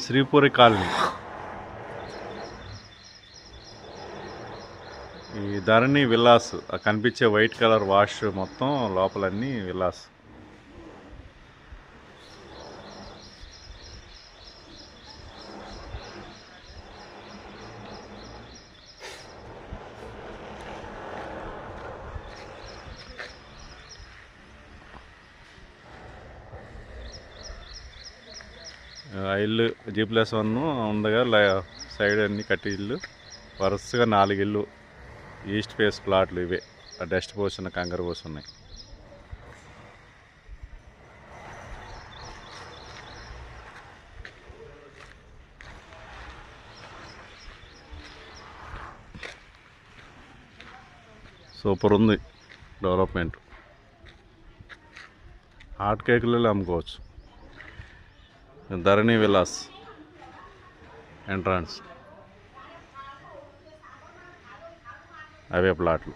శ్రీపురి colony. ఈ ధరణి villas కనిపించే white colour wash మొత్తం లోపలన్నీ విల్లాస్. ఇల్లు G+1 ఉందిగా, సైడ్ అన్ని కట్టి ఇల్లు వరుసగా 4 ఇల్లు ఈస్ట్ ఫేస్ ప్లాట్లు. ఇవే డస్ట్ పోసిన కంకర పోసున్నాయి. సూపర్ ఉంది డెవలప్మెంట్. హాట్ కేకులలో అమ్ముకోవచ్చు. ధరణి విలాస్ ఎంట్రన్స్ అవే ప్లాట్లు.